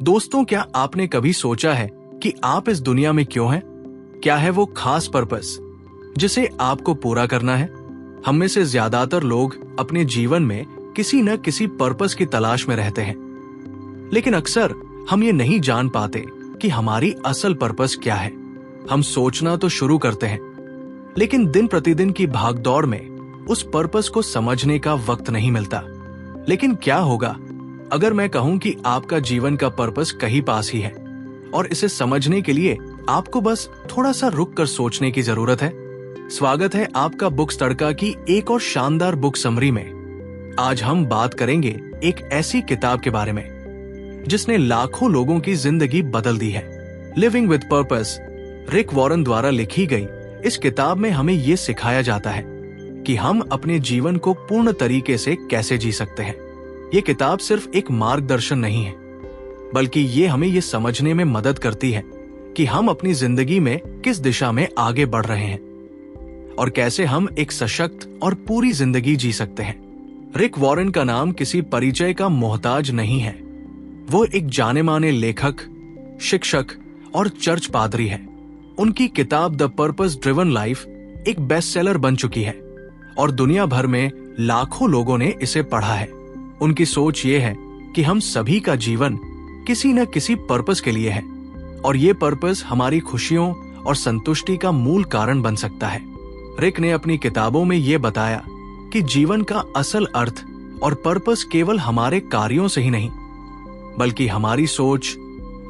दोस्तों, क्या आपने कभी सोचा है कि आप इस दुनिया में क्यों हैं? क्या है वो खास पर्पस जिसे आपको पूरा करना है? हम में से ज्यादातर लोग अपने जीवन में किसी न किसी पर्पस की तलाश में रहते हैं, लेकिन अक्सर हम ये नहीं जान पाते कि हमारी असल पर्पस क्या है। हम सोचना तो शुरू करते हैं, लेकिन दिन प्रतिदिन की भागदौड़ में उस पर्पस को समझने का वक्त नहीं मिलता। लेकिन क्या होगा अगर मैं कहूं कि आपका जीवन का पर्पस कहीं पास ही है और इसे समझने के लिए आपको बस थोड़ा सा रुक कर सोचने की जरूरत है। स्वागत है आपका बुक्स तड़का की एक और शानदार बुक समरी में। आज हम बात करेंगे एक ऐसी किताब के बारे में जिसने लाखों लोगों की जिंदगी बदल दी है। Living with purpose, Rick Warren द्वारा लिखी गई इस किताब में हमें ये सिखाया जाता है कि हम अपने जीवन को पूर्ण तरीके से कैसे जी सकते हैं। ये किताब सिर्फ एक मार्गदर्शन नहीं है, बल्कि ये हमें ये समझने में मदद करती है कि हम अपनी जिंदगी में किस दिशा में आगे बढ़ रहे हैं और कैसे हम एक सशक्त और पूरी जिंदगी जी सकते हैं। रिक वॉरेन का नाम किसी परिचय का मोहताज नहीं है। वो एक जाने माने लेखक, शिक्षक और चर्च पादरी है। उनकी किताब द पर्पस ड्रिवन लाइफ एक बेस्टसेलर बन चुकी है और दुनिया भर में लाखों लोगों ने इसे पढ़ा है। उनकी सोच ये है कि हम सभी का जीवन किसी न किसी पर्पस के लिए है और ये पर्पस हमारी खुशियों और संतुष्टि का मूल कारण बन सकता है। रिक ने अपनी किताबों में ये बताया कि जीवन का असल अर्थ और पर्पस केवल हमारे कार्यों से ही नहीं, बल्कि हमारी सोच,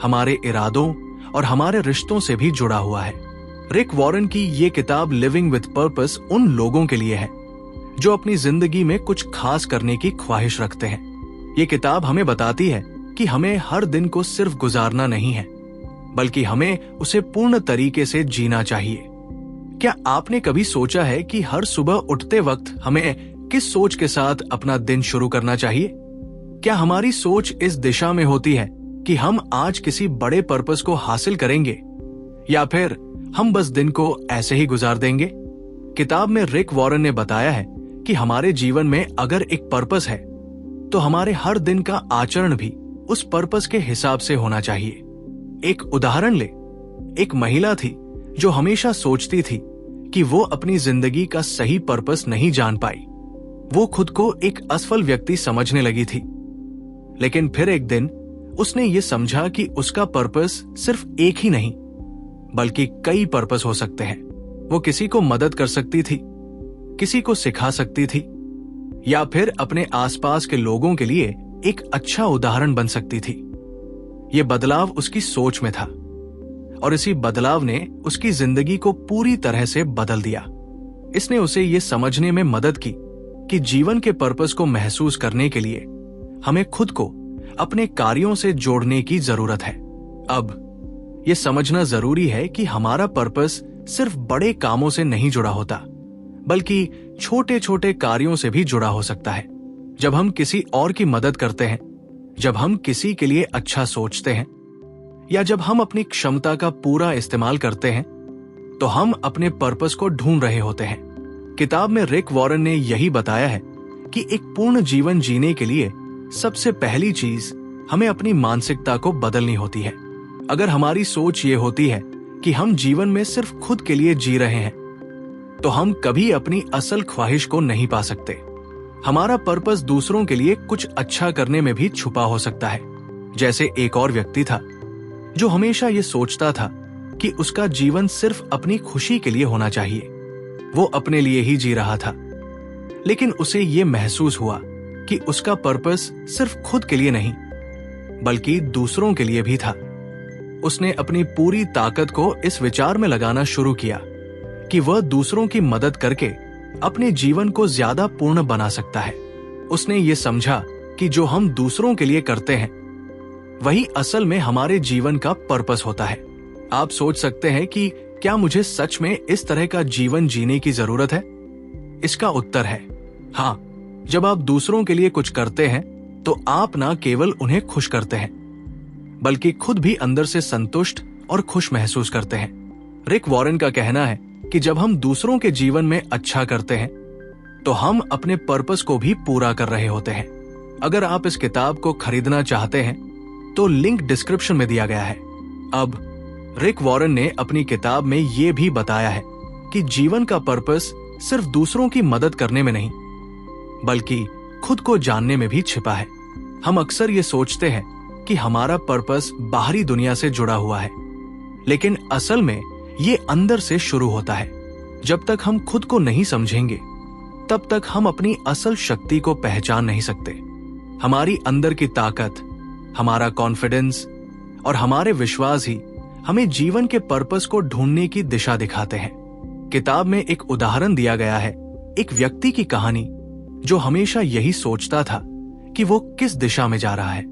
हमारे इरादों और हमारे रिश्तों से भी जुड़ा हुआ है। रिक वॉरेन की ये किताब लिविंग विद पर्पस उन लोगों के लिए है जो अपनी जिंदगी में कुछ खास करने की ख्वाहिश रखते हैं। ये किताब हमें बताती है कि हमें हर दिन को सिर्फ गुजारना नहीं है, बल्कि हमें उसे पूर्ण तरीके से जीना चाहिए। क्या आपने कभी सोचा है कि हर सुबह उठते वक्त हमें किस सोच के साथ अपना दिन शुरू करना चाहिए? क्या हमारी सोच इस दिशा में होती है कि हम आज किसी बड़े पर्पस को हासिल करेंगे, या फिर हम बस दिन को ऐसे ही गुजार देंगे? किताब में रिक वॉरेन ने बताया है कि हमारे जीवन में अगर एक पर्पस है तो हमारे हर दिन का आचरण भी उस पर्पस के हिसाब से होना चाहिए। एक उदाहरण ले, एक महिला थी जो हमेशा सोचती थी कि वो अपनी जिंदगी का सही पर्पस नहीं जान पाई। वो खुद को एक असफल व्यक्ति समझने लगी थी, लेकिन फिर एक दिन उसने ये समझा कि उसका पर्पस सिर्फ एक ही नहीं, बल्कि कई पर्पस हो सकते हैं। वो किसी को मदद कर सकती थी, किसी को सिखा सकती थी, या फिर अपने आसपास के लोगों के लिए एक अच्छा उदाहरण बन सकती थी। यह बदलाव उसकी सोच में था और इसी बदलाव ने उसकी जिंदगी को पूरी तरह से बदल दिया। इसने उसे यह समझने में मदद की कि जीवन के पर्पस को महसूस करने के लिए हमें खुद को अपने कार्यों से जोड़ने की जरूरत है। अब यह समझना जरूरी है कि हमारा पर्पस सिर्फ बड़े कामों से नहीं जुड़ा होता, बल्कि छोटे छोटे कार्यों से भी जुड़ा हो सकता है। जब हम किसी और की मदद करते हैं, जब हम किसी के लिए अच्छा सोचते हैं, या जब हम अपनी क्षमता का पूरा इस्तेमाल करते हैं, तो हम अपने पर्पस को ढूंढ रहे होते हैं। किताब में रिक वॉरेन ने यही बताया है कि एक पूर्ण जीवन जीने के लिए सबसे पहली चीज हमें अपनी मानसिकता को बदलनी होती है। अगर हमारी सोच ये होती है कि हम जीवन में सिर्फ खुद के लिए जी रहे हैं, तो हम कभी अपनी असल ख्वाहिश को नहीं पा सकते। हमारा पर्पस दूसरों के लिए कुछ अच्छा करने में भी छुपा हो सकता है। जैसे एक और व्यक्ति था जो हमेशा ये सोचता था कि उसका जीवन सिर्फ अपनी खुशी के लिए होना चाहिए। वो अपने लिए ही जी रहा था, लेकिन उसे ये महसूस हुआ कि उसका पर्पस सिर्फ खुद के लिए नहीं, बल्कि दूसरों के लिए भी था। उसने अपनी पूरी ताकत को इस विचार में लगाना शुरू किया कि वह दूसरों की मदद करके अपने जीवन को ज्यादा पूर्ण बना सकता है। उसने ये समझा कि जो हम दूसरों के लिए करते हैं, वही असल में हमारे जीवन का पर्पस होता है। आप सोच सकते हैं कि क्या मुझे सच में इस तरह का जीवन जीने की जरूरत है? इसका उत्तर है हाँ। जब आप दूसरों के लिए कुछ करते हैं, तो आप ना केवल उन्हें खुश करते हैं, बल्कि खुद भी अंदर से संतुष्ट और खुश महसूस करते हैं। रिक वॉरेन का कहना है कि जब हम दूसरों के जीवन में अच्छा करते हैं, तो हम अपने पर्पस को भी पूरा कर रहे होते हैं। अगर आप इस किताब को खरीदना चाहते हैं, तो लिंक डिस्क्रिप्शन में दिया गया है। अब रिक वॉरेन ने अपनी किताब में यह भी बताया है कि जीवन का पर्पस सिर्फ दूसरों की मदद करने में नहीं, बल्कि खुद को जानने में भी छिपा है। हम अक्सर ये सोचते हैं कि हमारा पर्पस बाहरी दुनिया से जुड़ा हुआ है, लेकिन असल में ये अंदर से शुरू होता है। जब तक हम खुद को नहीं समझेंगे, तब तक हम अपनी असल शक्ति को पहचान नहीं सकते। हमारी अंदर की ताकत, हमारा कॉन्फिडेंस और हमारे विश्वास ही हमें जीवन के पर्पस को ढूंढने की दिशा दिखाते हैं। किताब में एक उदाहरण दिया गया है, एक व्यक्ति की कहानी जो हमेशा यही सोचता था कि वो किस दिशा में जा रहा है।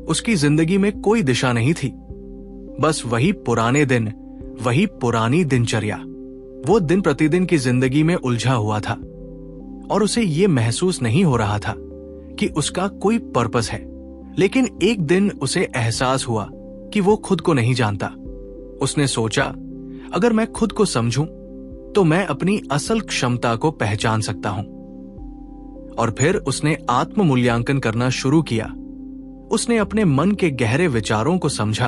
उसकी जिंदगी में कोई दिशा नहीं थी, बस वही पुराने दिन, वही पुरानी दिनचर्या। वो दिन प्रतिदिन की जिंदगी में उलझा हुआ था और उसे ये महसूस नहीं हो रहा था कि उसका कोई पर्पस है। लेकिन एक दिन उसे एहसास हुआ कि वो खुद को नहीं जानता। उसने सोचा, अगर मैं खुद को समझूं तो मैं अपनी असल क्षमता को पहचान सकता हूं। और फिर उसने आत्म मूल्यांकन करना शुरू किया। उसने अपने मन के गहरे विचारों को समझा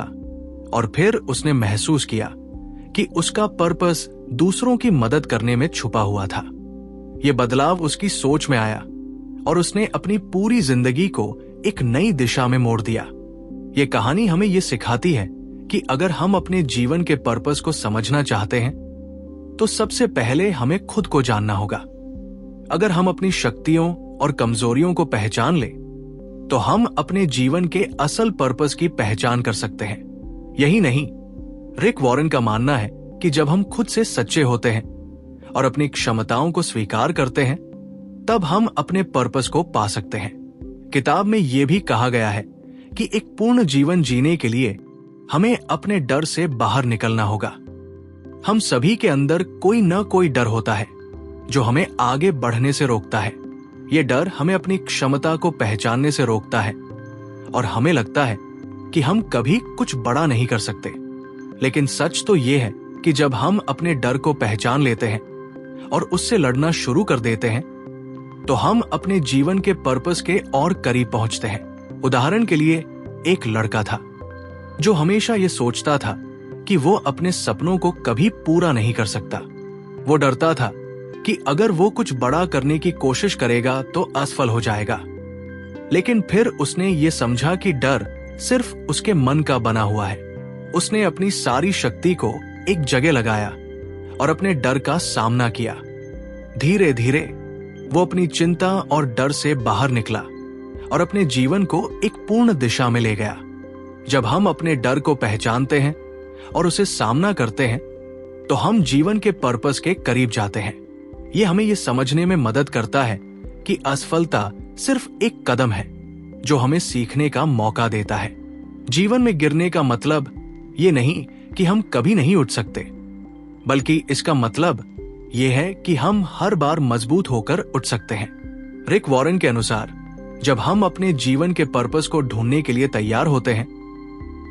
और फिर उसने महसूस किया कि उसका पर्पस दूसरों की मदद करने में छुपा हुआ था। यह बदलाव उसकी सोच में आया और उसने अपनी पूरी जिंदगी को एक नई दिशा में मोड़ दिया। यह कहानी हमें यह सिखाती है कि अगर हम अपने जीवन के पर्पस को समझना चाहते हैं, तो सबसे पहले हमें खुद को जानना होगा। अगर हम अपनी शक्तियों और कमजोरियों को पहचान लें, तो हम अपने जीवन के असल पर्पस की पहचान कर सकते हैं। यही नहीं, रिक वॉरेन का मानना है कि जब हम खुद से सच्चे होते हैं और अपनी क्षमताओं को स्वीकार करते हैं, तब हम अपने पर्पस को पा सकते हैं। किताब में यह भी कहा गया है कि एक पूर्ण जीवन जीने के लिए हमें अपने डर से बाहर निकलना होगा। हम सभी के अंदर कोई न कोई डर होता है जो हमें आगे बढ़ने से रोकता है। यह डर हमें अपनी क्षमता को पहचानने से रोकता है और हमें लगता है कि हम कभी कुछ बड़ा नहीं कर सकते। लेकिन सच तो यह है कि जब हम अपने डर को पहचान लेते हैं और उससे लड़ना शुरू कर देते हैं, तो हम अपने जीवन के पर्पस के और करीब पहुंचते हैं। उदाहरण के लिए, एक लड़का था जो हमेशा यह सोचता था कि वो अपने सपनों को कभी पूरा नहीं कर सकता। वो डरता था कि अगर वो कुछ बड़ा करने की कोशिश करेगा तो असफल हो जाएगा। लेकिन फिर उसने ये समझा कि डर सिर्फ उसके मन का बना हुआ है। उसने अपनी सारी शक्ति को एक जगह लगाया और अपने डर का सामना किया। धीरे धीरे वो अपनी चिंता और डर से बाहर निकला और अपने जीवन को एक पूर्ण दिशा में ले गया। जब हम अपने डर को पहचानते हैं और उसे सामना करते हैं, तो हम जीवन के पर्पस के करीब जाते हैं। यह हमें यह समझने में मदद करता है कि असफलता सिर्फ एक कदम है जो हमें सीखने का मौका देता है। जीवन में गिरने का मतलब ये नहीं कि हम कभी नहीं उठ सकते, बल्कि इसका मतलब यह है कि हम हर बार मजबूत होकर उठ सकते हैं। रिक वॉरेन के अनुसार, जब हम अपने जीवन के पर्पस को ढूंढने के लिए तैयार होते हैं,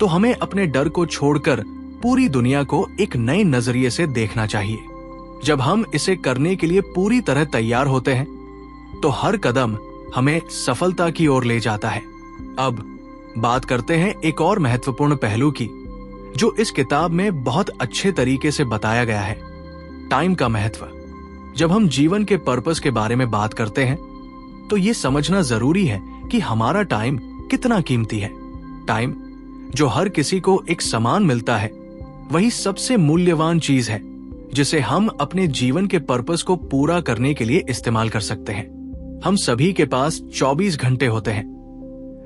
तो हमें अपने डर को छोड़कर पूरी दुनिया को एक नए नजरिए से देखना चाहिए। जब हम इसे करने के लिए पूरी तरह तैयार होते हैं, तो हर कदम हमें सफलता की ओर ले जाता है। अब बात करते हैं एक और महत्वपूर्ण पहलू की, जो इस किताब में बहुत अच्छे तरीके से बताया गया है, टाइम का महत्व। जब हम जीवन के पर्पस के बारे में बात करते हैं, तो ये समझना जरूरी है कि हमारा टाइम कितना कीमती है। टाइम, जो हर किसी को एक समान मिलता है, वही सबसे मूल्यवान चीज है जिसे हम अपने जीवन के पर्पस को पूरा करने के लिए इस्तेमाल कर सकते हैं। हम सभी के पास 24 घंटे होते हैं,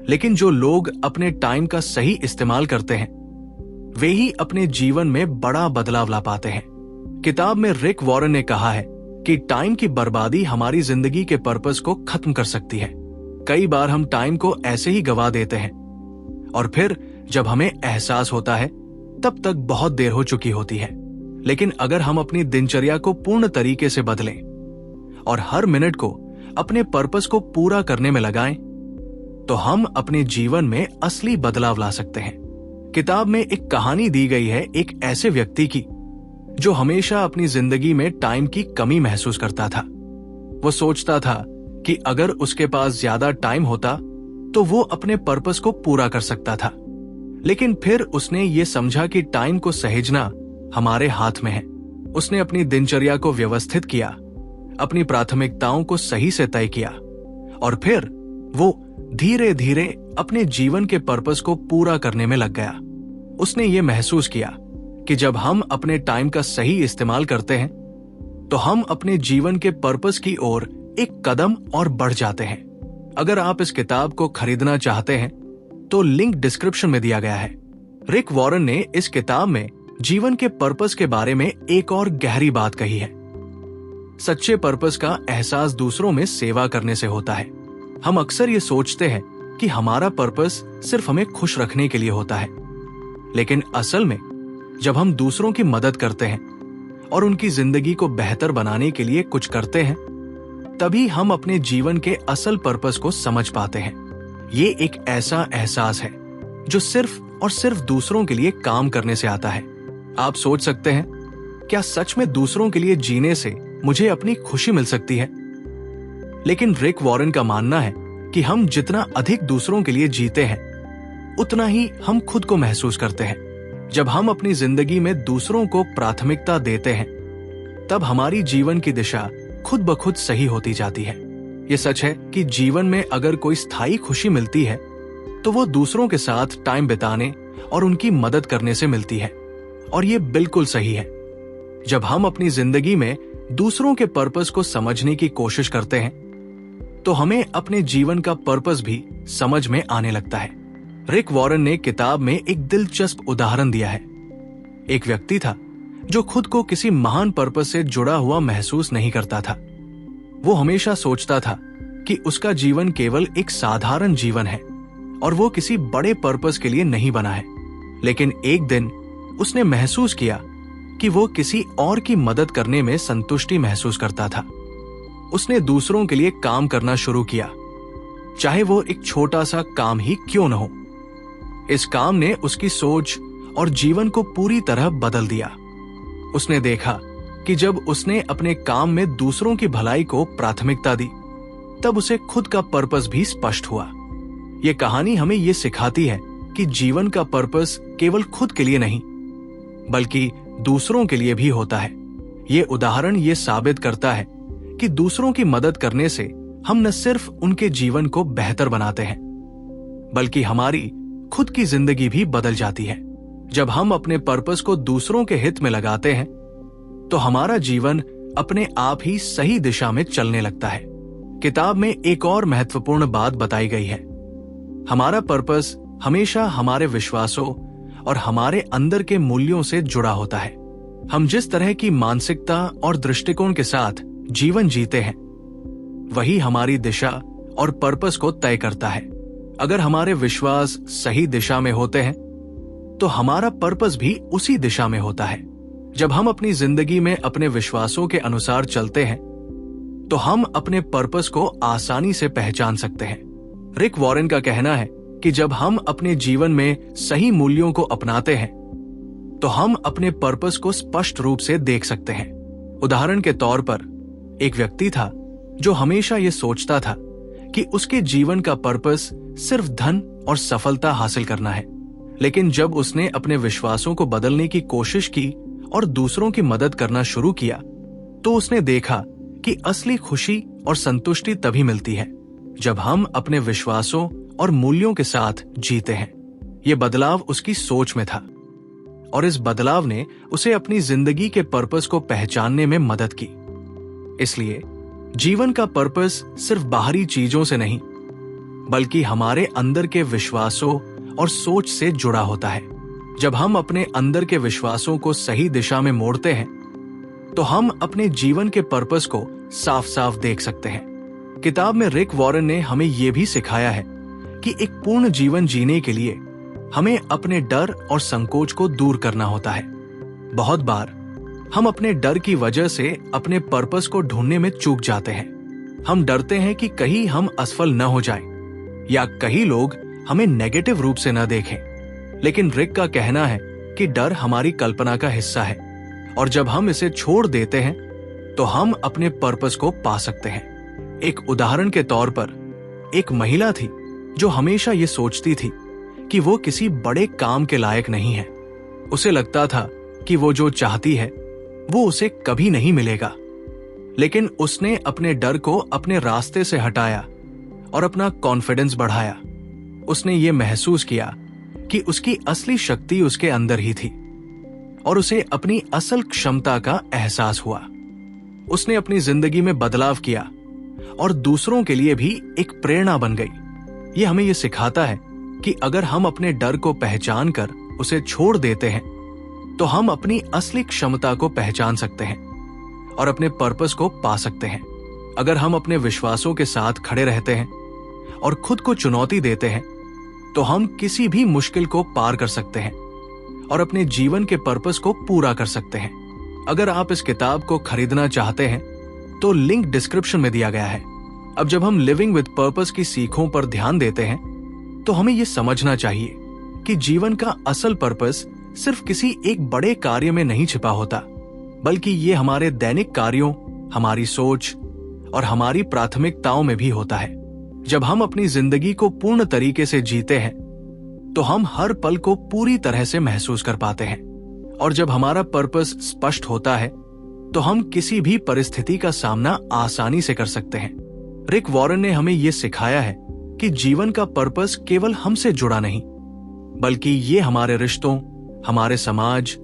लेकिन जो लोग अपने टाइम का सही इस्तेमाल करते हैं, वे ही अपने जीवन में बड़ा बदलाव ला पाते हैं। किताब में रिक वॉरेन ने कहा है कि टाइम की बर्बादी हमारी जिंदगी के पर्पस को खत्म कर सकती है। कई बार हम टाइम को ऐसे ही गवा देते हैं और फिर जब हमें एहसास होता है, तब तक बहुत देर हो चुकी होती है। लेकिन अगर हम अपनी दिनचर्या को पूर्ण तरीके से बदलें और हर मिनट को अपने पर्पस को पूरा करने में लगाएं, तो हम अपने जीवन में असली बदलाव ला सकते हैं। किताब में एक कहानी दी गई है एक ऐसे व्यक्ति की जो हमेशा अपनी जिंदगी में टाइम की कमी महसूस करता था। वो सोचता था कि अगर उसके पास ज्यादा टाइम होता तो वो अपने पर्पस को पूरा कर सकता था। लेकिन फिर उसने ये समझा कि टाइम को सहेजना हमारे हाथ में है। उसने अपनी दिनचर्या को व्यवस्थित किया, अपनी प्राथमिकताओं को सही से तय किया और फिर वो धीरे धीरे अपने जीवन के पर्पस को पूरा करने में लग गया। उसने ये महसूस किया कि जब हम अपने टाइम का सही इस्तेमाल करते हैं तो हम अपने जीवन के पर्पस की ओर एक कदम और बढ़ जाते हैं। अगर आप इस किताब को खरीदना चाहते हैं तो लिंक डिस्क्रिप्शन में दिया गया है। रिक वॉरेन ने इस किताब में जीवन के पर्पस के बारे में एक और गहरी बात कही है। सच्चे पर्पस का एहसास दूसरों में सेवा करने से होता है। हम अक्सर ये सोचते हैं कि हमारा पर्पस सिर्फ हमें खुश रखने के लिए होता है, लेकिन असल में जब हम दूसरों की मदद करते हैं और उनकी जिंदगी को बेहतर बनाने के लिए कुछ करते हैं, तभी हम अपने जीवन के असल पर्पस को समझ पाते हैं। ये एक ऐसा एहसास है जो सिर्फ और सिर्फ दूसरों के लिए काम करने से आता है। आप सोच सकते हैं, क्या सच में दूसरों के लिए जीने से मुझे अपनी खुशी मिल सकती है? लेकिन रिक वॉरेन का मानना है कि हम जितना अधिक दूसरों के लिए जीते हैं, उतना ही हम खुद को महसूस करते हैं। जब हम अपनी जिंदगी में दूसरों को प्राथमिकता देते हैं, तब हमारी जीवन की दिशा खुद ब खुद सही होती जाती है। ये सच है कि जीवन में अगर कोई स्थायी खुशी मिलती है तो वो दूसरों के साथ टाइम बिताने और उनकी मदद करने से मिलती है, और ये बिल्कुल सही है। जब हम अपनी जिंदगी में दूसरों के पर्पस को समझने की कोशिश करते हैं तो हमें अपने जीवन का पर्पस भी समझ में आने लगता है। रिक वॉरेन ने किताब में एक दिलचस्प उदाहरण दिया है। एक व्यक्ति था जो खुद को किसी महान पर्पस से जुड़ा हुआ महसूस नहीं करता था। वो हमेशा सोचता था कि उसका जीवन केवल एक साधारण जीवन है और वो किसी बड़े पर्पस के लिए नहीं बना है। लेकिन एक दिन उसने महसूस किया कि वो किसी और की मदद करने में संतुष्टि महसूस करता था। उसने दूसरों के लिए काम करना शुरू किया, चाहे वो एक छोटा सा काम ही क्यों न हो। इस काम ने उसकी सोच और जीवन को पूरी तरह बदल दिया। उसने देखा कि जब उसने अपने काम में दूसरों की भलाई को प्राथमिकता दी, तब उसे खुद का पर्पस भी स्पष्ट हुआ। ये कहानी हमें ये सिखाती है कि जीवन का पर्पस केवल खुद के लिए नहीं, बल्कि दूसरों के लिए भी होता है। ये उदाहरण ये साबित करता है कि दूसरों की मदद करने से हम न सिर्फ उनके जीवन को बेहतर बनाते हैं, बल्कि हमारी खुद की जिंदगी भी बदल जाती है। जब हम अपने पर्पस को दूसरों के हित में लगाते हैं तो हमारा जीवन अपने आप ही सही दिशा में चलने लगता है। किताब में एक और महत्वपूर्ण बात बताई गई है। हमारा पर्पस हमेशा हमारे विश्वासों और हमारे अंदर के मूल्यों से जुड़ा होता है। हम जिस तरह की मानसिकता और दृष्टिकोण के साथ जीवन जीते हैं, वही हमारी दिशा और पर्पस को तय करता है। अगर हमारे विश्वास सही दिशा में होते हैं तो हमारा पर्पस भी उसी दिशा में होता है। जब हम अपनी जिंदगी में अपने विश्वासों के अनुसार चलते हैं तो हम अपने पर्पस को आसानी से पहचान सकते हैं। रिक वॉरेन का कहना है कि जब हम अपने जीवन में सही मूल्यों को अपनाते हैं तो हम अपने पर्पस को स्पष्ट रूप से देख सकते हैं। उदाहरण के तौर पर, एक व्यक्ति था जो हमेशा ये सोचता था कि उसके जीवन का पर्पस सिर्फ धन और सफलता हासिल करना है। लेकिन जब उसने अपने विश्वासों को बदलने की कोशिश की और दूसरों की मदद करना शुरू किया, तो उसने देखा कि असली खुशी और संतुष्टि तभी मिलती है जब हम अपने विश्वासों और मूल्यों के साथ जीते हैं। यह बदलाव उसकी सोच में था और इस बदलाव ने उसे अपनी जिंदगी के पर्पस को पहचानने में मदद की। इसलिए जीवन का पर्पस सिर्फ बाहरी चीजों से नहीं, बल्कि हमारे अंदर के विश्वासों और सोच से जुड़ा होता है। जब हम अपने अंदर के विश्वासों को सही दिशा में मोड़ते हैं तो हम अपने जीवन के पर्पस को साफ साफ देख सकते हैं। किताब में रिक वॉरेन ने हमें यह भी सिखाया है कि एक पूर्ण जीवन जीने के लिए हमें अपने डर और संकोच को दूर करना होता है। बहुत बार हम अपने डर की वजह से अपने पर्पस को ढूंढने में चूक जाते हैं। हम डरते हैं कि कहीं हम असफल न हो जाएं या कहीं लोग हमें नेगेटिव रूप से न देखें। लेकिन रिक का कहना है कि डर हमारी कल्पना का हिस्सा है और जब हम इसे छोड़ देते हैं तो हम अपने पर्पस को पा सकते हैं। एक उदाहरण के तौर पर, एक महिला थी जो हमेशा ये सोचती थी कि वो किसी बड़े काम के लायक नहीं है। उसे लगता था कि वो जो चाहती है वो उसे कभी नहीं मिलेगा। लेकिन उसने अपने डर को अपने रास्ते से हटाया और अपना कॉन्फिडेंस बढ़ाया। उसने ये महसूस किया कि उसकी असली शक्ति उसके अंदर ही थी और उसे अपनी असल क्षमता का एहसास हुआ। उसने अपनी जिंदगी में बदलाव किया और दूसरों के लिए भी एक प्रेरणा बन गई। ये हमें ये सिखाता है कि अगर हम अपने डर को पहचान कर उसे छोड़ देते हैं तो हम अपनी असली क्षमता को पहचान सकते हैं और अपने पर्पस को पा सकते हैं। अगर हम अपने विश्वासों के साथ खड़े रहते हैं और खुद को चुनौती देते हैं तो हम किसी भी मुश्किल को पार कर सकते हैं और अपने जीवन के पर्पस को पूरा कर सकते हैं। अगर आप इस किताब को खरीदना चाहते हैं तो लिंक डिस्क्रिप्शन में दिया गया है। अब जब हम लिविंग विद पर्पस की सीखों पर ध्यान देते हैं तो हमें यह समझना चाहिए कि जीवन का असल पर्पस सिर्फ किसी एक बड़े कार्य में नहीं छिपा होता, बल्कि ये हमारे दैनिक कार्यों, हमारी सोच और हमारी प्राथमिकताओं में भी होता है। जब हम अपनी जिंदगी को पूर्ण तरीके से जीते हैं तो हम हर पल को पूरी तरह से महसूस कर पाते हैं और जब हमारा पर्पस स्पष्ट होता है तो हम किसी भी परिस्थिति का सामना आसानी से कर सकते हैं। रिक वॉरेन ने हमें यह सिखाया है कि जीवन का पर्पस केवल हमसे जुड़ा नहीं, बल्कि ये हमारे रिश्तों, हमारे समाज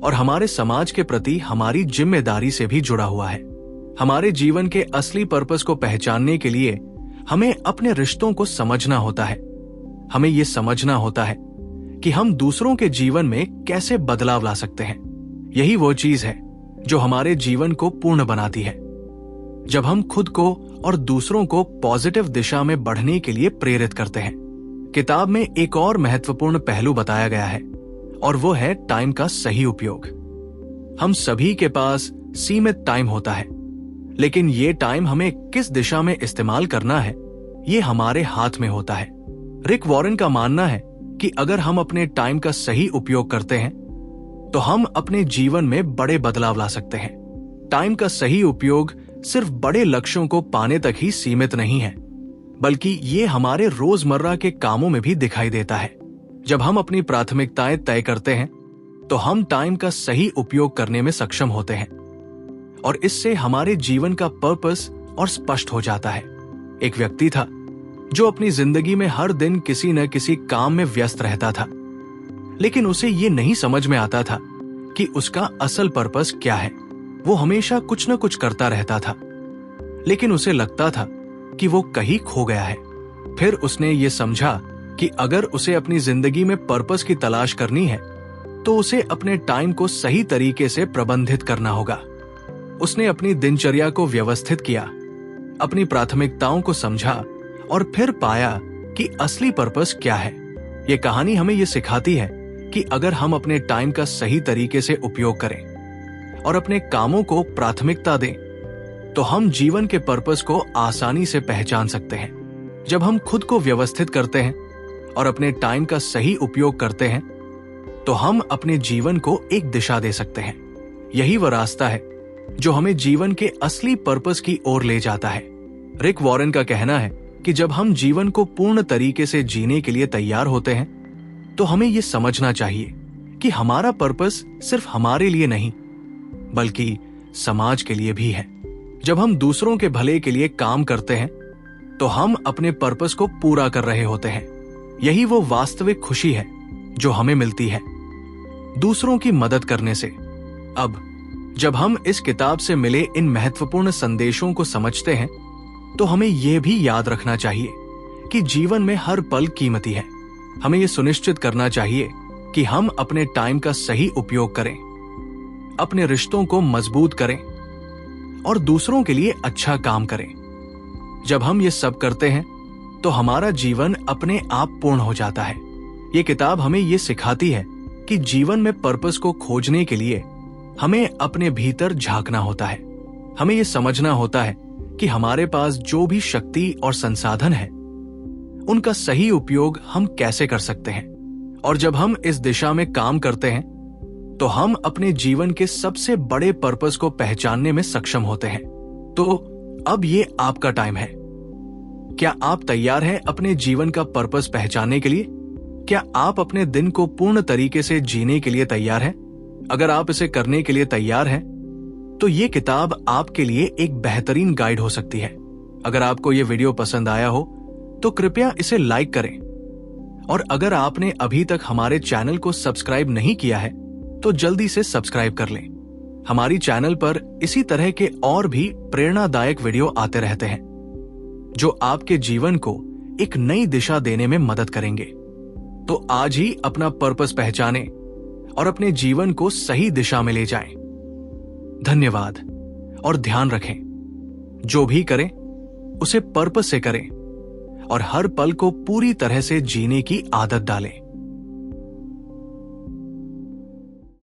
और हमारे समाज के प्रति हमारी जिम्मेदारी से भी जुड़ा हुआ है। हमारे जीवन के असली पर्पस को पहचानने के लिए हमें अपने रिश्तों को समझना होता है। हमें यह समझना होता है कि हम दूसरों के जीवन में कैसे बदलाव ला सकते हैं। यही वो चीज है जो हमारे जीवन को पूर्ण बनाती है। जब हम खुद को और दूसरों को पॉजिटिव दिशा में बढ़ने के लिए प्रेरित करते हैं। किताब में एक और महत्वपूर्ण पहलू बताया गया है और वो है टाइम का सही उपयोग। हम सभी के पास सीमित टाइम होता है, लेकिन ये टाइम हमें किस दिशा में इस्तेमाल करना है ये हमारे हाथ में होता है। रिक वॉरेन का मानना है कि अगर हम अपने टाइम का सही उपयोग करते हैं तो हम अपने जीवन में बड़े बदलाव ला सकते हैं। टाइम का सही उपयोग सिर्फ बड़े लक्ष्यों को पाने तक ही सीमित नहीं है, बल्कि ये हमारे रोजमर्रा के कामों में भी दिखाई देता है। जब हम अपनी प्राथमिकताएं तय करते हैं तो हम टाइम का सही उपयोग करने में सक्षम होते हैं और इससे हमारे जीवन का पर्पस और स्पष्ट हो जाता है। एक व्यक्ति था जो अपनी जिंदगी में हर दिन किसी न किसी काम में व्यस्त रहता था, लेकिन उसे ये नहीं समझ में आता था कि उसका असल पर्पस क्या है। वो हमेशा कुछ न कुछ करता रहता था, लेकिन उसे लगता था कि वो कहीं खो गया है। फिर उसने ये समझा कि अगर उसे अपनी जिंदगी में पर्पस की तलाश करनी है तो उसे अपने टाइम को सही तरीके से प्रबंधित करना होगा। उसने अपनी दिनचर्या को व्यवस्थित किया, अपनी प्राथमिकताओं को समझा और फिर पाया कि असली पर्पस क्या है। ये कहानी हमें ये सिखाती है कि अगर हम अपने टाइम का सही तरीके से उपयोग करें और अपने कामों को प्राथमिकता दें तो हम जीवन के पर्पस को आसानी से पहचान सकते हैं। जब हम खुद को व्यवस्थित करते हैं और अपने टाइम का सही उपयोग करते हैं तो हम अपने जीवन को एक दिशा दे सकते हैं। यही वह रास्ता है जो हमें जीवन के असली पर्पस की ओर ले जाता है। रिक वॉरेन का कहना है कि जब हम जीवन को पूर्ण तरीके से जीने के लिए तैयार होते हैं तो हमें यह समझना चाहिए कि हमारा पर्पस सिर्फ हमारे लिए नहीं बल्कि समाज के लिए भी है। जब हम दूसरों के भले के लिए काम करते हैं तो हम अपने पर्पस को पूरा कर रहे होते हैं। यही वो वास्तविक खुशी है जो हमें मिलती है दूसरों की मदद करने से। अब जब हम इस किताब से मिले इन महत्वपूर्ण संदेशों को समझते हैं तो हमें यह भी याद रखना चाहिए कि जीवन में हर पल कीमती है। हमें यह सुनिश्चित करना चाहिए कि हम अपने टाइम का सही उपयोग करें, अपने रिश्तों को मजबूत करें और दूसरों के लिए अच्छा काम करें। जब हम ये सब करते हैं तो हमारा जीवन अपने आप पूर्ण हो जाता है। ये किताब हमें ये सिखाती है कि जीवन में पर्पस को खोजने के लिए हमें अपने भीतर झांकना होता है। हमें ये समझना होता है कि हमारे पास जो भी शक्ति और संसाधन है उनका सही उपयोग हम कैसे कर सकते हैं। और जब हम इस दिशा में काम करते हैं तो हम अपने जीवन के सबसे बड़े पर्पस को पहचानने में सक्षम होते हैं। तो अब ये आपका टाइम है। क्या आप तैयार हैं अपने जीवन का पर्पस पहचानने के लिए? क्या आप अपने दिन को पूर्ण तरीके से जीने के लिए तैयार हैं? अगर आप इसे करने के लिए तैयार हैं, तो ये किताब आपके लिए एक बेहतरीन गाइड हो सकती है। अगर आपको ये वीडियो पसंद आया हो तो कृपया इसे लाइक करें, और अगर आपने अभी तक हमारे चैनल को सब्सक्राइब नहीं किया है तो जल्दी से सब्सक्राइब कर लें। हमारी चैनल पर इसी तरह के और भी प्रेरणादायक वीडियो आते रहते हैं जो आपके जीवन को एक नई दिशा देने में मदद करेंगे। तो आज ही अपना पर्पस पहचानें और अपने जीवन को सही दिशा में ले जाएं। धन्यवाद, और ध्यान रखें, जो भी करें उसे पर्पस से करें और हर पल को पूरी तरह से जीने की आदत डालें।